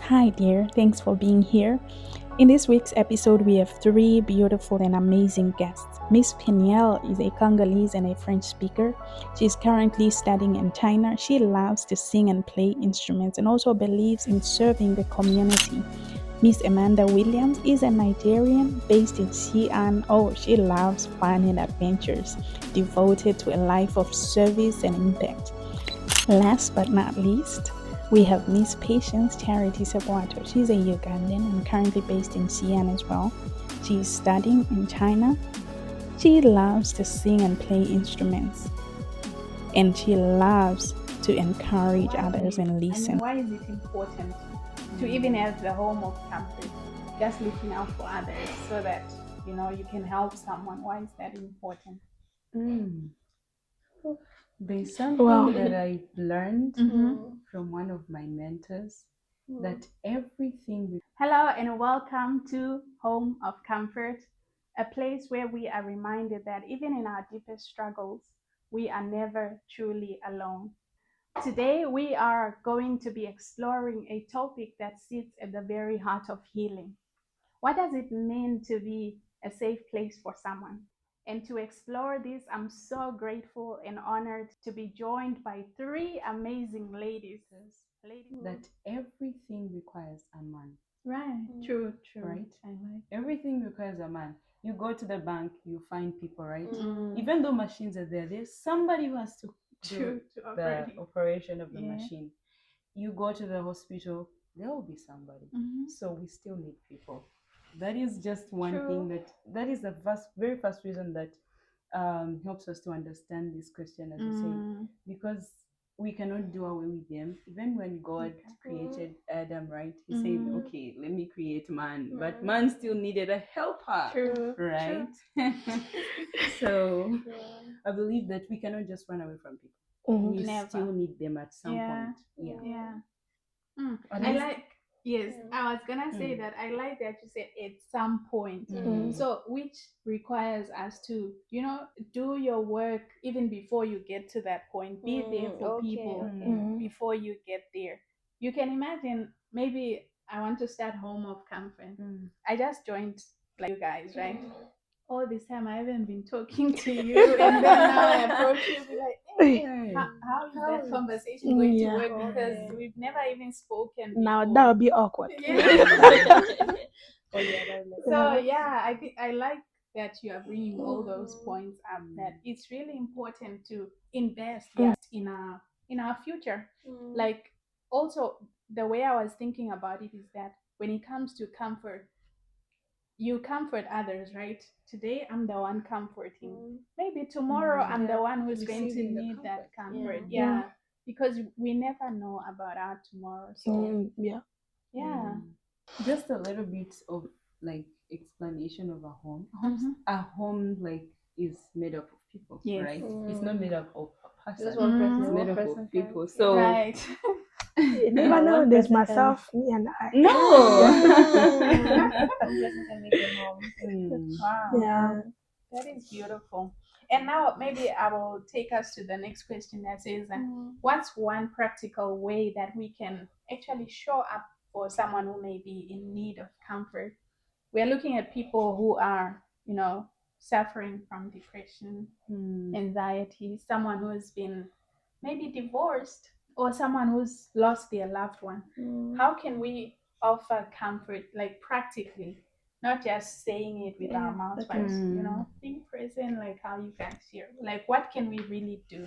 Hi, dear. Thanks for being here. In this week's episode, we have three beautiful and amazing guests. Miss Peniel is a Congolese and a French speaker. She is currently studying in China. She loves to sing and play instruments and also believes in serving the community. Miss Amanda Williams is a Nigerian based in Xi'an. Oh, she loves fun and adventures, devoted to a life of service and impact. Last but not least, we have Miss Patience Charity Sebwato. She's a Ugandan and currently based in Xi'an as well. She is studying in China. She loves to sing and play instruments, and she loves to encourage others and listen. Why is it important to even have the home of comfort, just looking out for others so that you can help someone? Why is that important? There's something that I learned from one of my mentors that everything. Hello and welcome to Home of Comfort, a place where we are reminded that even in our deepest struggles, we are never truly alone. Today, we are going to be exploring a topic that sits at the very heart of healing. What does it mean to be a safe place for someone? And to explore this, I'm so grateful and honored to be joined by three amazing ladies. That everything requires a man. Right, true. Right? I like Everything requires a man. You go to the bank, you find people, right? Mm. Even though machines are there, there's somebody who has to do True, to the operate it. operation of the Yeah. machine. You go to the hospital, there will be somebody. Mhm. So we still need people. That is just one True. thing that is the very first reason that helps us to understand this question, as you say, because we cannot do away with them. Even when God created Adam, right? He said, okay, let me create man. But man still needed a helper. True. Right? So I believe that we cannot just run away from people. We Never. still need them at some point. Yeah. At I least- like. Yes, I was gonna say that. I like that you said at some point. So, which requires us to, do your work even before you get to that point. Be there for people before you get there. You can imagine. Maybe I want to start Home of Comfort. I just joined, like you guys, right? All this time I haven't been talking to you, and then now I approach you, be like, hey, how is that conversation going to work? Because we've never even spoken Now before. that would be awkward. Yeah. So yeah, I think I like that you are bringing all those points up. That it's really important to invest in our future. Like, also, the way I was thinking about it is that when it comes to comfort, you comfort others, right? Today I'm the one comforting. Maybe tomorrow I'm the one who's going to Receiving the need that comfort. Yeah. Because we never know about our tomorrow. So yeah. Just a little bit of like explanation of a home. Mhm. A home like is made up of people, Yes. right? It's not made up of a person. Just one person. It's One made up person of can- people. So Right. You never know. one There's person myself, me, and I. no. One person can make a home. Wow. Yeah. That is beautiful. And now maybe I will take us to the next question that says, what's one practical way that we can actually show up for someone who may be in need of comfort? We're looking at people who are, suffering from depression, anxiety, someone who's been maybe divorced, or someone who's lost their loved one. How can we offer comfort, like practically, not just saying it with our mouths, but being present, like how you guys here, like what can we really do?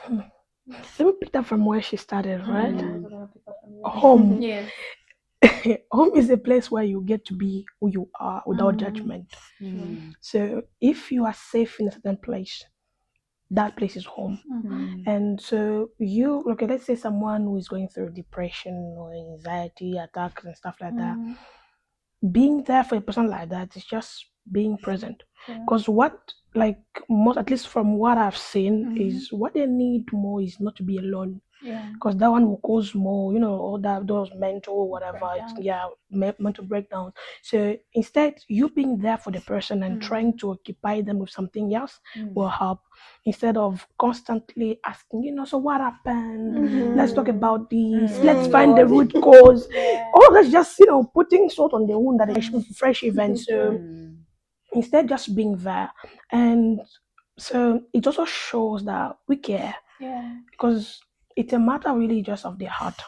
Let me pick that from where she started, right? I was gonna pick up on you. Home. Yes. Home is a place where you get to be who you are without judgment. So if you are safe in a certain place, that place is home. And so okay, let's say someone who is going through depression or anxiety attacks and stuff like that. Being there for a person like that is just being present. Because at least from what I've seen, is what they need more is not to be alone. Yeah. because that one will cause more, all that those mental whatever, Breakdown. mental breakdown. So instead, you being there for the person and Mm. trying to occupy them with something else Mm. will help, instead of constantly asking, so what happened? Mm. Let's talk about this. Mm. Let's Oh find the God. root cause. Yeah. Or let's just putting salt on the wound that is fresh event. So Mm. instead, just being there, and so it also shows that we care, Yeah. because it's a matter really just of the heart.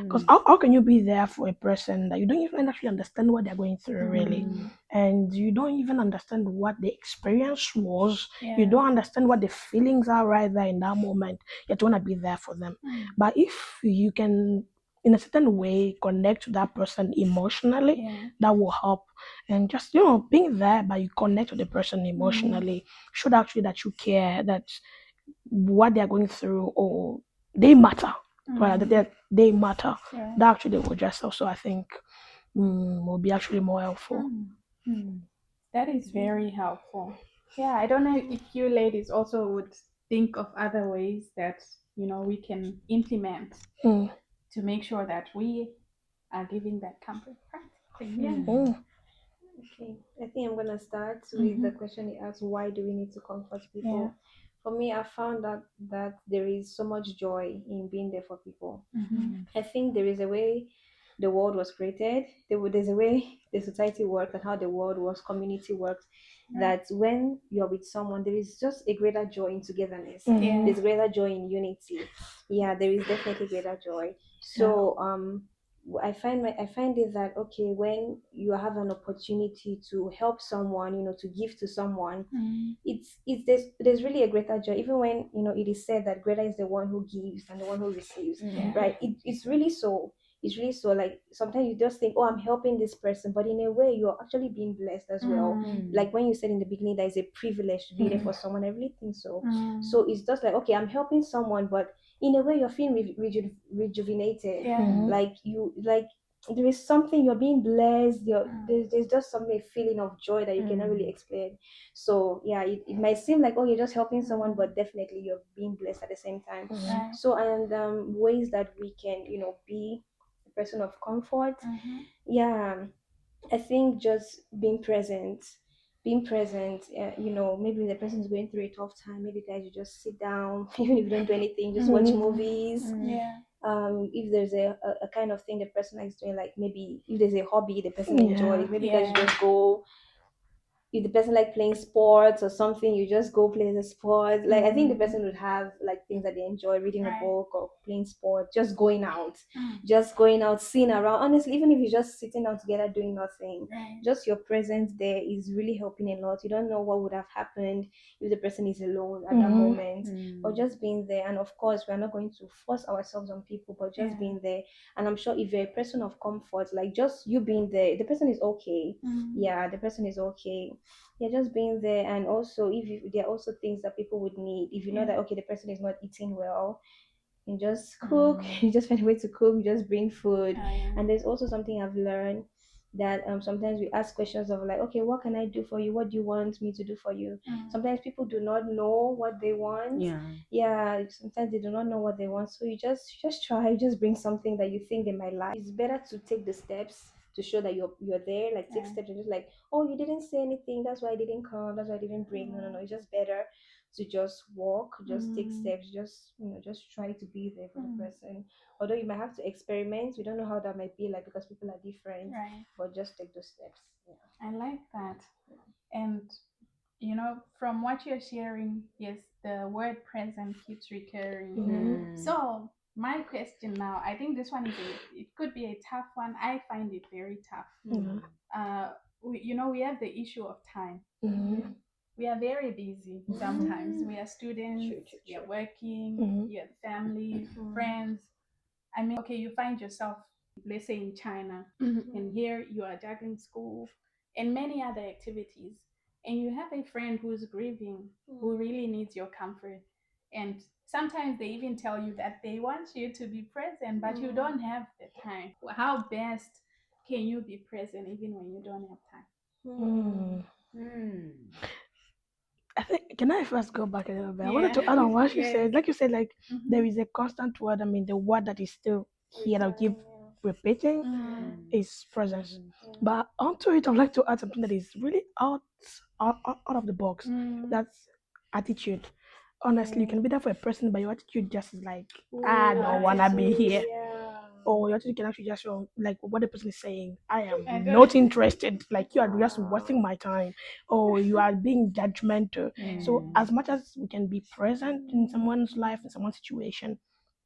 Because Mm. how can you be there for a person that you don't even actually understand what they're going through, really? Mm. And you don't even understand what the experience was. Yeah. You don't understand what the feelings are right there in that moment. You want to be there for them. Mm. But if you can, in a certain way, connect to that person emotionally, Yeah. that will help. And just, being there, but you connect to the person emotionally, should actually that you care, that what they're going through, or they matter, right? Mm. That they matter. Yeah. That actually will just also, I think, will be actually more helpful. Mm. Mm. That is very helpful. Yeah, I don't know if you ladies also would think of other ways that we can implement Mm, to make sure that we are giving that comfort practically. Yeah. mm, Okay, I think I'm gonna start with the Mhm. question he asked: Why do we need to comfort Yeah. people? For me, I found out that there is so much joy in being there for people. Mhm. I think there is a way the world was created. There's a way the society works and how the world works, community works. That when you're with someone, there is just a greater joy in togetherness. Yeah. There's greater joy in unity. Yeah, there is definitely greater joy. So I find it that okay, when you have an opportunity to help someone, to give to someone, Mm. it's there's really a greater joy, even when it is said that greater is the one who gives than the one who receives, Yeah. right? It's really so. It's really so. Like sometimes you just think, oh, I'm helping this person, but in a way you're actually being blessed as well. Mm. Like when you said in the beginning that it's a privilege to be there for someone, I really think so. Mm. So it's just like, okay, I'm helping someone, but in a way you're feeling rejuvenated. Yeah. Like there is something, you're being blessed. There's just something, feeling of joy that you cannot really explain. So yeah, it might seem like, oh, you're just helping someone, but definitely you're being blessed at the same time. Right. So, and ways that we can be a person of comfort. Yeah, I think just being present. Maybe the person is going through a tough time. Maybe guys, you just sit down, even if you don't do anything, just watch movies. Yeah. If there's a kind of thing the person likes doing, like maybe if there's a hobby the person Yeah. enjoys, maybe guys, you Yeah. just go. If the person like playing sports or something, you just go play the sport. Like I think the person would have like things that they enjoy, reading a Right. book or playing sport, just going out, Mm. seeing around. Honestly, even if you're just sitting down together doing nothing, Right. just your presence there is really helping a lot. You don't know what would have happened if the person is alone at that moment, or just being there. And of course, we're not going to force ourselves on people, but just Yeah. being there. And I'm sure if you're a person of comfort, like just you being there, the person is okay. Mm. Yeah, the person is okay. Yeah, just being there. And also if there are also things that people would need, if you know that okay, the person is not eating well, you just cook. You just find a way to cook, you just bring food. Oh, yeah. And there's also something I've learned, that sometimes we ask questions of like, okay, what can I do for you, what do you want me to do for you? Sometimes people do not know what they want. Yeah, sometimes they do not know what they want, so you just try, just bring something that you think they might like. It's better to take the steps to show that you're there. Like take Yeah. steps, and just like, oh, you didn't say anything, that's why I didn't come, that's why I didn't bring. No, it's just better to just walk, just take steps, just try to be there for the person. Although you might have to experiment, we don't know how that might be like because people are different, Right. but just take those steps. Yeah. I like that. And from what you're sharing, yes, the word present keeps recurring. So my question now, I think this one it could be a tough one. I find it very tough. We have the issue of time. We are very busy sometimes. We are students, we are working, you have family, friends. I mean, okay, you find yourself, let's say in China, and here you are juggling school and many other activities, and you have a friend who's grieving, who really needs your comfort. And sometimes they even tell you that they want you to be present, but you don't have the time. How best can you be present even when you don't have time? I think, can I first go back a little bit? I Yeah. wanted to add on what you Yes. said. Like you said, like Mhm. there is a constant word. I mean, the word that is still here that we keep repeating is presence. But onto it, I'd like to add something that is really out of the box. That's attitude. Honestly, you can be there for a person, but your attitude just is like, I don't wanna be here. Or your attitude can actually just show like what the person is saying. I am I not don't- interested. Like you are just wasting my time, or you are being judgmental. So as much as we can be present in someone's life, in someone's situation,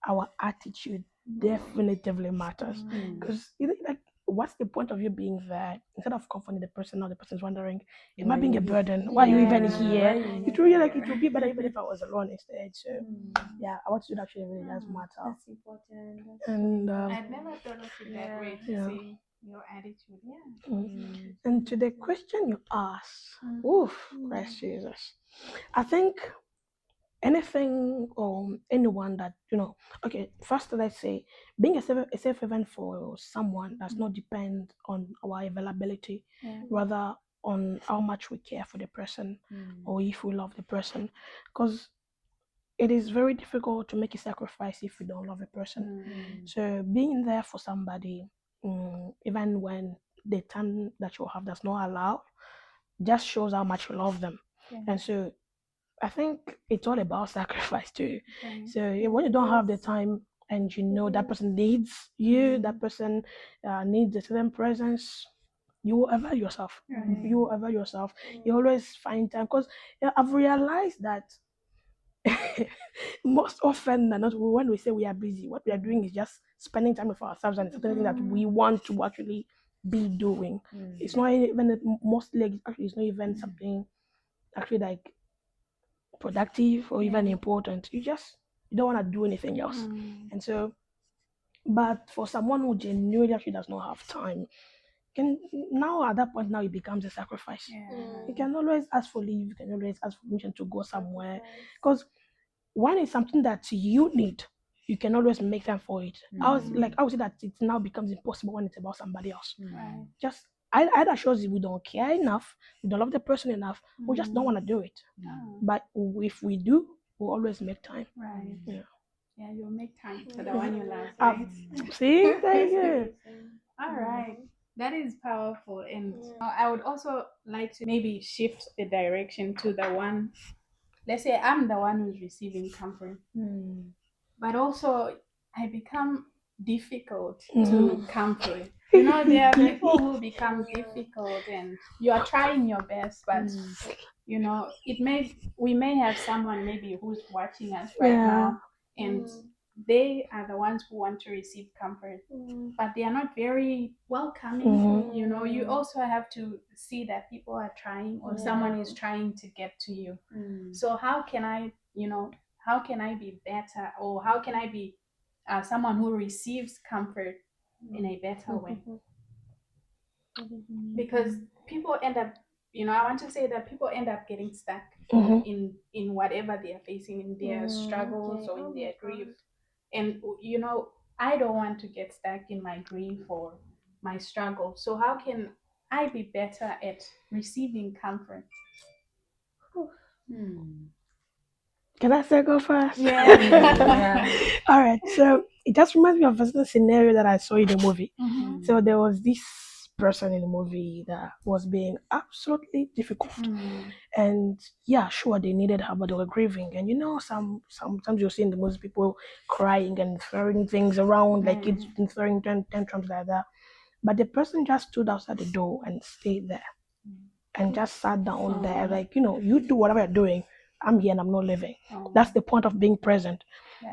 our attitude definitely matters. Because like, what's the point of you being there instead of comforting the person? Now the person's wondering, am I being a burden? Why are you even here? It really like it would be better even if I was alone instead. So yeah, our attitude actually really does matter. That's important. And I'd never thought of it that way to Yeah. say your attitude. Yeah. and to the question you asked, oof, Christ Jesus, I think anything or anyone that okay, first let's say being a safe haven for someone does not depend on our availability, rather on how much we care for the person or if we love the person, because it is very difficult to make a sacrifice if you don't love a person. So being there for somebody, even when the time that you have does not allow, just shows how much you love them. And so I think it's all about sacrifice too. So when you don't have the time and you know that person needs you, that person needs a certain presence, you will avail yourself. You will avail yourself. You always find time, because I've realized that most often than not, when we say we are busy, what we are doing is just spending time with ourselves and something that we want to actually be doing. It's not even mostly actually it's not even something actually like productive or even important. You don't want to do anything else. And so, but for someone who genuinely actually does not have time, can now at that point now it becomes a sacrifice. You can always ask for leave, you can always ask for permission to go somewhere, because when it's something that you need, you can always make time for it. I would say that it now becomes impossible when it's about somebody else. Just either shows we don't care enough, we don't love the person enough, we just don't want to do it. But if we do, we'll always make time. Yeah, you'll make time for the one you love, right? See, thank you. All right. That is powerful. And I would also like to maybe shift the direction to the one, let's say I'm the one who's receiving comfort, but also I become difficult to comfort. There are people who become difficult and you are trying your best, but we may have someone maybe who's watching us right now, and they are the ones who want to receive comfort, but they are not very welcoming. You also have to see that people are trying, or someone is trying to get to you. So how can I be better, or how can I be someone who receives comfort in a better way? Because people end up, I want to say that people end up getting stuck in whatever they are facing, in their struggles or in their grief. And I don't want to get stuck in my grief or my struggle. So how can I be better at receiving comfort? Can I say go first? Yeah. All right. So it just reminds me of a certain scenario that I saw in the movie. So there was this person in the movie that was being absolutely difficult. And yeah, sure, they needed her, but they were grieving. And sometimes you'll see in the movies people crying and throwing things around, like kids throwing tantrums like that. But the person just stood outside the door and stayed there and just sat down there, like, you do whatever you're doing. I'm here and I'm not leaving. That's the point of being present.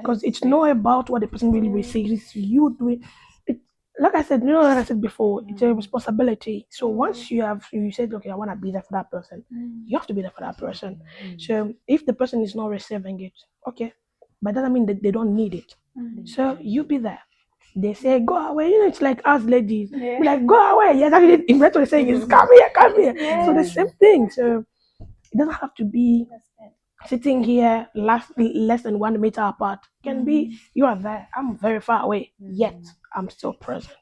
Because it's not about what the person really receives, it's you doing it. Like I said, like I said before, it's a responsibility. So once you said, okay, I want to be there for that person, you have to be there for that person. So if the person is not receiving it, okay, but that doesn't mean that they don't need it. So you be there. They say go away, it's like us ladies. We're like, go away. Yes, actually in retro saying is come here. So the same thing. So it doesn't have to be sitting here less than 1 meter apart. It can be you are there, I'm very far away, yet I'm still present.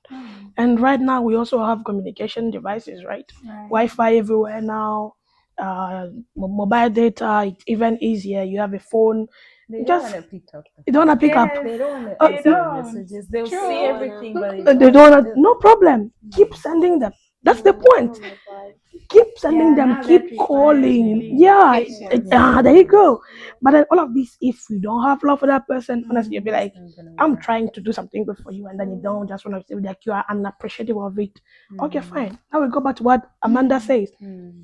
And right now we also have communication devices, right? Wi-Fi everywhere now. mobile data. It's even easier. You have a phone. They don't Just want to pick up the you don't phone. want to pick up. Yes, They don't want to they answer the don't. messages. They'll True. see everything, but They don't want to. No problem. Keep sending them. That's the point. Oh my God. Keep sending Yeah, them. now Keep that requires calling. really Yeah. patience. There you go. But then all of this, if you don't have love for that person, honestly, you'll be like, It's not gonna I'm work. trying to do something good for you, and then you don't just want to say like you are unappreciative of it. Okay, fine. Now we go back to what Amanda says.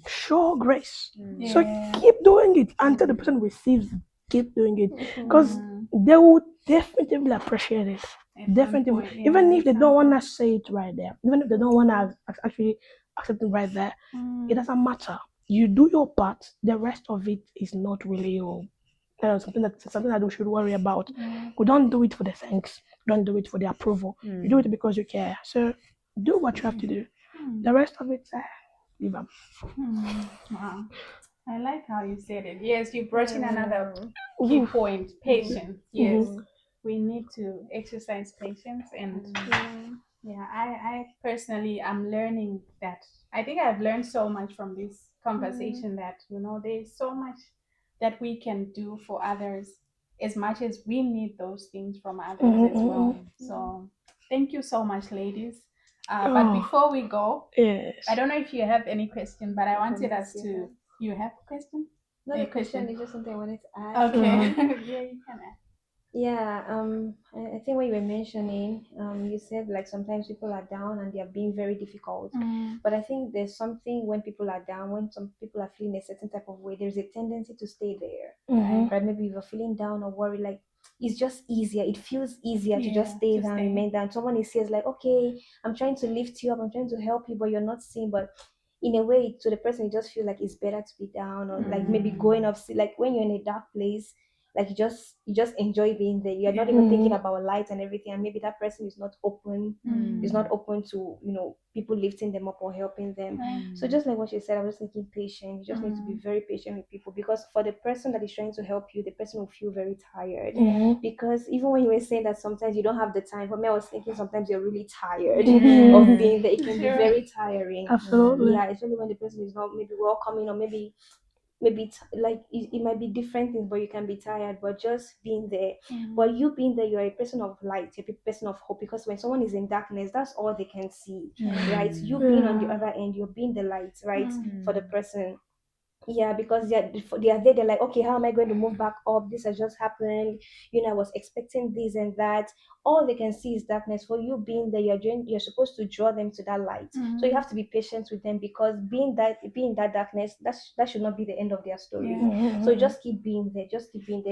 Show grace. So Yeah. keep doing it until the person receives it. Keep doing it because they will definitely appreciate it. At Definitely, one point, even yeah, if they don't want to say it right there, even if they don't want to actually accept it right there, it doesn't matter. You do your part. The rest of it is not really your something that we should worry about. We don't do it for the thanks. We don't do it for the approval. You do it because you care. So do what you have to do. The rest of it, leave them. Wow. I like how you said it. Yes, you brought in another key point, patience. Yes. We need to exercise patience and yeah, I personally am learning that. I think I've learned so much from this conversation that, there's so much that we can do for others as much as we need those things from others as well. So thank you so much, ladies. But before we go, Yes. I don't know if you have any question, but I wanted us to. You have a question? Not Any a question, it's just something I wanted to ask. Okay. Yeah, you can ask. Yeah, I think when you were mentioning, you said like sometimes people are down and they are being very difficult. But I think there's something when people are down, when some people are feeling a certain type of way, there's a tendency to stay there. Right? Maybe if you're feeling down or worried, like it's just easier. It feels easier to just stay down, remain down. Someone says like, okay, I'm trying to lift you up, I'm trying to help you, but you're not seeing. But in a way, to the person, it just feels like it's better to be down or like maybe going up. Like when you're in a dark place, like you just enjoy being there. You're not even thinking about light and everything, and maybe that person is not open to people lifting them up or helping them. So just like what you said, I was thinking patient. You just need to be very patient with people, because for the person that is trying to help you, the person will feel very tired. Because even when you were saying that sometimes you don't have the time, for me I was thinking sometimes you're really tired of being there. It can be very tiring. Absolutely. Yeah, especially when the person is not maybe welcoming, or maybe like it might be different things, but you can be tired. But just being there, but you being there, you're a person of light, you're a person of hope, because when someone is in darkness, that's all they can see, right? You being on the other end, you're being the light, right, for the person. Yeah, because they are there, they're like, okay, how am I going to move back up? This has just happened, I was expecting this and that. All they can see is darkness. For you being there, you're supposed to draw them to that light. So you have to be patient with them, because being that darkness, that should not be the end of their story. So just keep being there,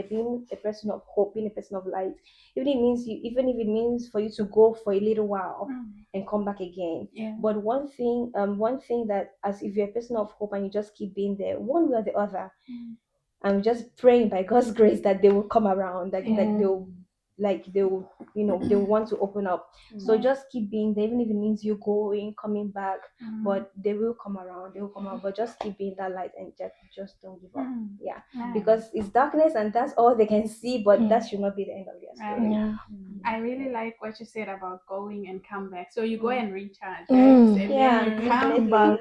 being a person of hope, being a person of light. Even if it means for you to go for a little while and come back again. But one thing that, as if you're a person of hope and you just keep being there, one way or the other, I'm just praying by God's grace that they will come around, that they'll they'll want to open up. So just keep being there, even if it means you going, coming back, but they will come around, but just keep being that light and just don't give up. Yeah, because it's darkness and that's all they can see, but that should not be the end of their story. I really like what you said about going and come back. So you go and recharge, right? And then you come back.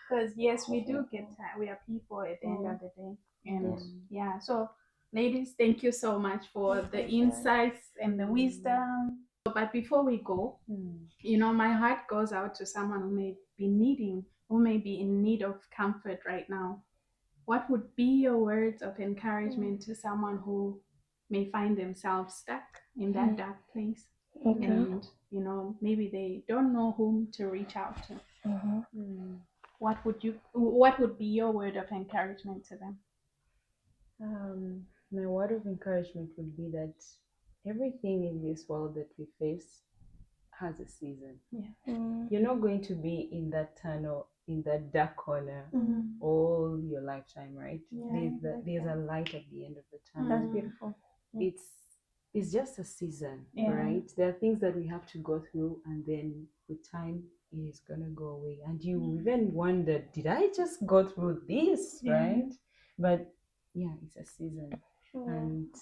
Because yes, we do get tired. We are people at the end of the day. And yeah, so ladies, thank you so much for the insights and the wisdom. But before we go, my heart goes out to someone who may be in need of comfort right now. What would be your words of encouragement to someone who may find themselves stuck in that dark place? And maybe they don't know whom to reach out to. What would be your word of encouragement to them? My word of encouragement would be that everything in this world that we face has a season. You're not going to be in that tunnel, in that dark corner all your lifetime, right? There's a light at the end of the tunnel. That's beautiful. It's just a season, right? There are things that we have to go through, and then with time it is gonna go away, and you even wonder, did I just go through this, right? But yeah, it's a season. And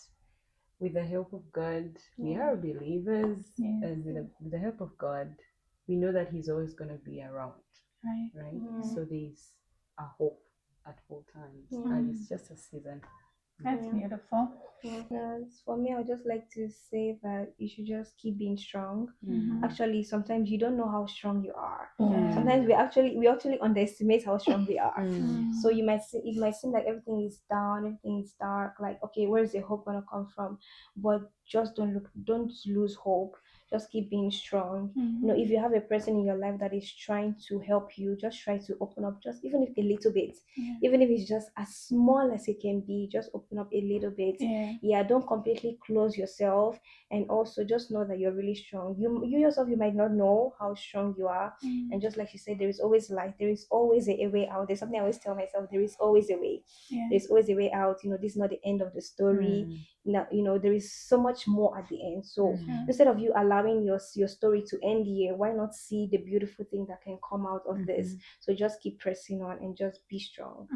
with the help of God, we are believers, and with the help of God, we know that He's always going to be around, right? So there's a hope at all times, and it's just a season. That's beautiful. For me, I would just like to say that you should just keep being strong. Mm-hmm. Actually, sometimes you don't know how strong you are. Yeah. Sometimes we actually underestimate how strong we are. So Mm. it might seem like everything is down, everything is dark. Like, okay, where's the hope gonna come from? But just don't lose hope. Just keep being strong. Mm-hmm. You know, if you have a person in your life that is trying to help you, just try to open up, just even if a little bit. Yeah. Even if it's just as small as it can be, just open up a little bit. Yeah. Don't completely close yourself, and also just know that you're really strong. You yourself, you might not know how strong you are. And just like you said, there is always light, there is always a way out. There's something I always tell myself, there is always a way. Yeah. There's always a way out. You know, this is not the end of the story. Now, you know, there is so much more at the end. So instead of you allowing your story to end here, why not see the beautiful thing that can come out of this? So just keep pressing on and just be strong.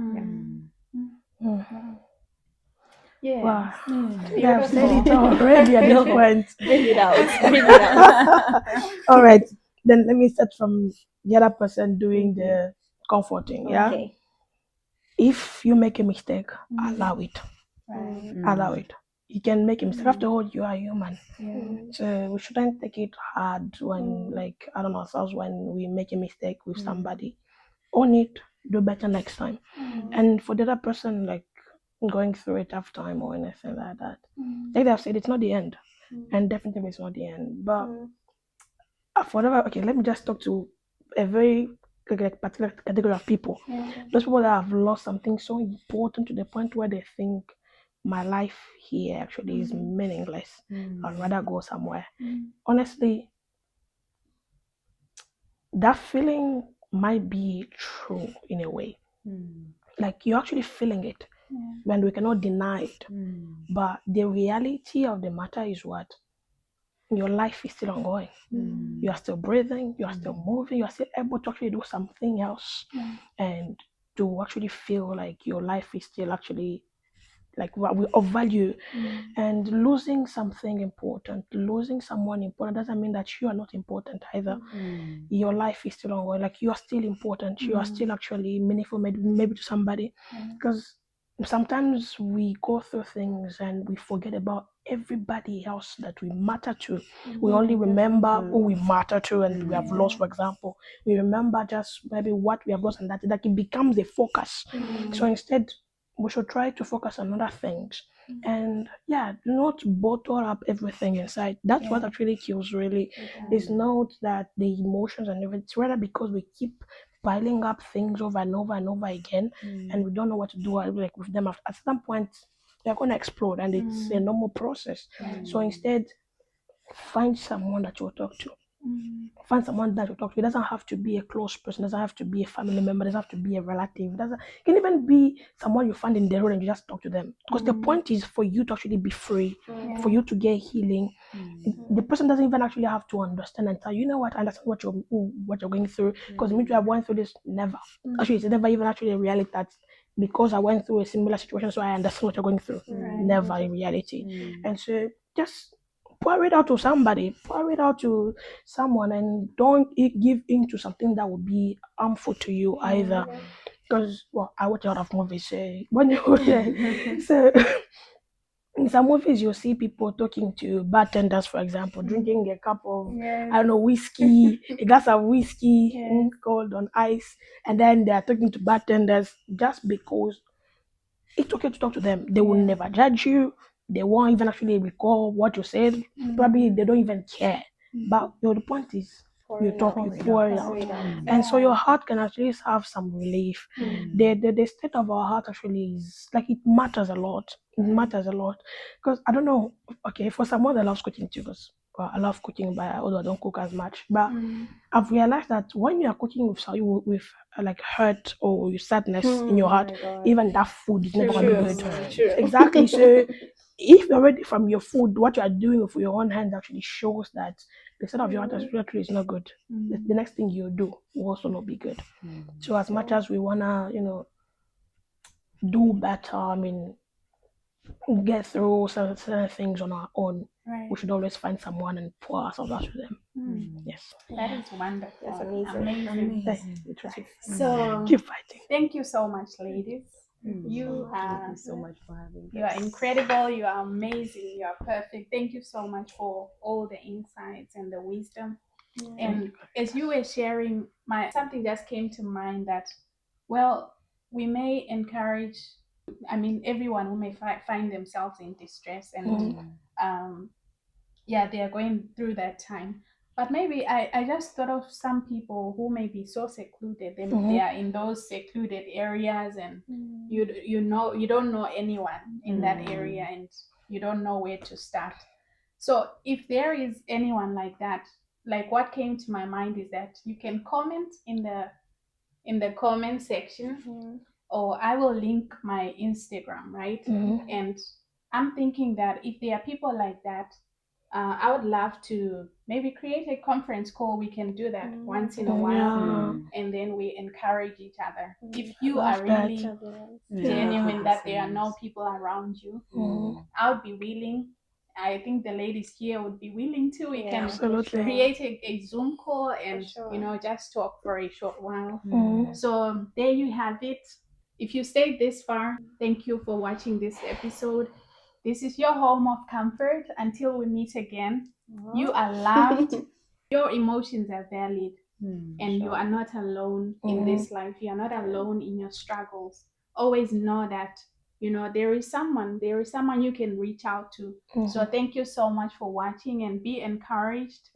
Yeah. Wow. Beautiful. I've said it already at this point. Bring it out. All right. Then let me start from the other person doing the comforting. Yeah. Okay. If you make a mistake, allow it. Right. Allow it. You can make a mistake. After all, you are human. Yeah. So we shouldn't take it hard when, like, I don't know, ourselves when we make a mistake with somebody. Own it. Do better next time. And for the other person, like, going through a tough time or anything like that, like I've said, it's not the end. And definitely it's not the end. But for whatever, okay, let me just talk to a very particular category of people. Those people that have lost something so important to the point where they think my life here actually is meaningless. I'd rather go somewhere. Honestly, that feeling might be true in a way. Like you're actually feeling it when we cannot deny it. But the reality of the matter is what? Your life is still ongoing. You are still breathing, you are still moving, you are still able to actually do something else and to actually feel like your life is still actually like of value. And losing something important, losing someone important doesn't mean that you are not important either. Your life is still ongoing, like you are still important, you are still actually meaningful maybe to somebody. Because sometimes we go through things and we forget about everybody else that we matter to. We only remember who we matter to and we have lost, for example. We remember just maybe what we have lost, and that it becomes a focus. So instead, we should try to focus on other things. And do not bottle up everything inside. That's what actually kills, really. It's not that the emotions and everything, it's rather because we keep piling up things over and over and over again, and we don't know what to do like with them. At some point, they're going to explode, and it's a normal process. So instead, find someone that you'll talk to. Find someone that you talk to. It doesn't have to be a close person. It doesn't have to be a family member. It doesn't have to be a relative. It can even be someone you find in the road and you just talk to them. Because the point is for you to actually be free, for you to get healing. The person doesn't even actually have to understand and tell you know what, I understand what you're going through. Because me too, I went through this. Never. Actually, it's never even actually a reality that because I went through a similar situation, so I understand what you're going through. Never in reality. And so just pour it out to somebody, pour it out to someone, and don't give in to something that would be harmful to you either. Because, I watch a lot of movies. When you so in some movies, you see people talking to bartenders, for example, drinking a cup of, I don't know, whiskey, a glass of whiskey, cold on ice, and then they are talking to bartenders just because it's okay to talk to them. They will never judge you. They won't even actually recall what you said. Probably they don't even care. But the point is, you talk, you pour it out. And so your heart can actually have some relief. The state of our heart actually is like it matters a lot. It matters a lot. Because I don't know, okay, for someone that loves cooking too, because I love cooking, but although I don't cook as much. But I've realized that when you are cooking with like hurt or sadness in your heart, even that food is never going to be good. Exactly. So if you're ready from your food, what you are doing with your own hands actually shows that the state of your heart actually is not good. The next thing you do will also not be good. So as much as we wanna, do better, get through certain things on our own. Right. We should always find someone and pour ourselves out with them. Yes. That is wonderful. That's amazing. We try. So Keep fighting. thank you so much, ladies. You Thank are you so much for having you are us. incredible. You are amazing. You are perfect. Thank you so much for all the insights and the wisdom. And as you were sharing, something just came to mind that, well, we may encourage. I mean, everyone who may find themselves in distress and they are going through that time. But maybe I just thought of some people who may be so secluded. They are in those secluded areas, and you don't know anyone in that area, and you don't know where to start. So if there is anyone like that, like what came to my mind is that you can comment in the comment section, or I will link my Instagram, right? And I'm thinking that if there are people like that, I would love to maybe create a conference call. We can do that once in a while, and then we encourage each other. If you are really genuine that there are no people around you, I would be willing. I think the ladies here would be willing to. We can create a Zoom call and just talk for a short while. So there you have it. If you stayed this far, thank you for watching this episode. This is your home of comfort. Until we meet again, you are loved. Your emotions are valid, and you are not alone in this life. You are not alone in your struggles. Always know that there is someone you can reach out to. So thank you so much for watching, and be encouraged.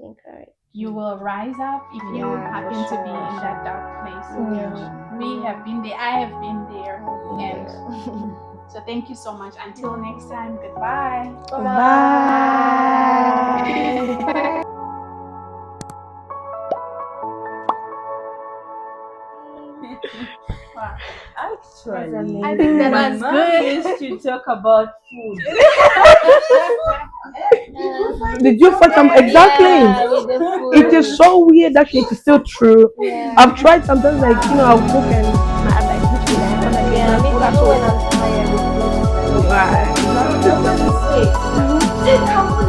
You will rise up if you happen to be in that dark place. We have been there. I have been there, and so thank you so much. Until next time, goodbye. Bye. Actually, I think that my was mom good. used to talk about food. Did you find some exactly? It is so weird that it's still true. I've tried sometimes, like I'll cook and I'm like, which one? I'm like, When I'm tired, right. it's not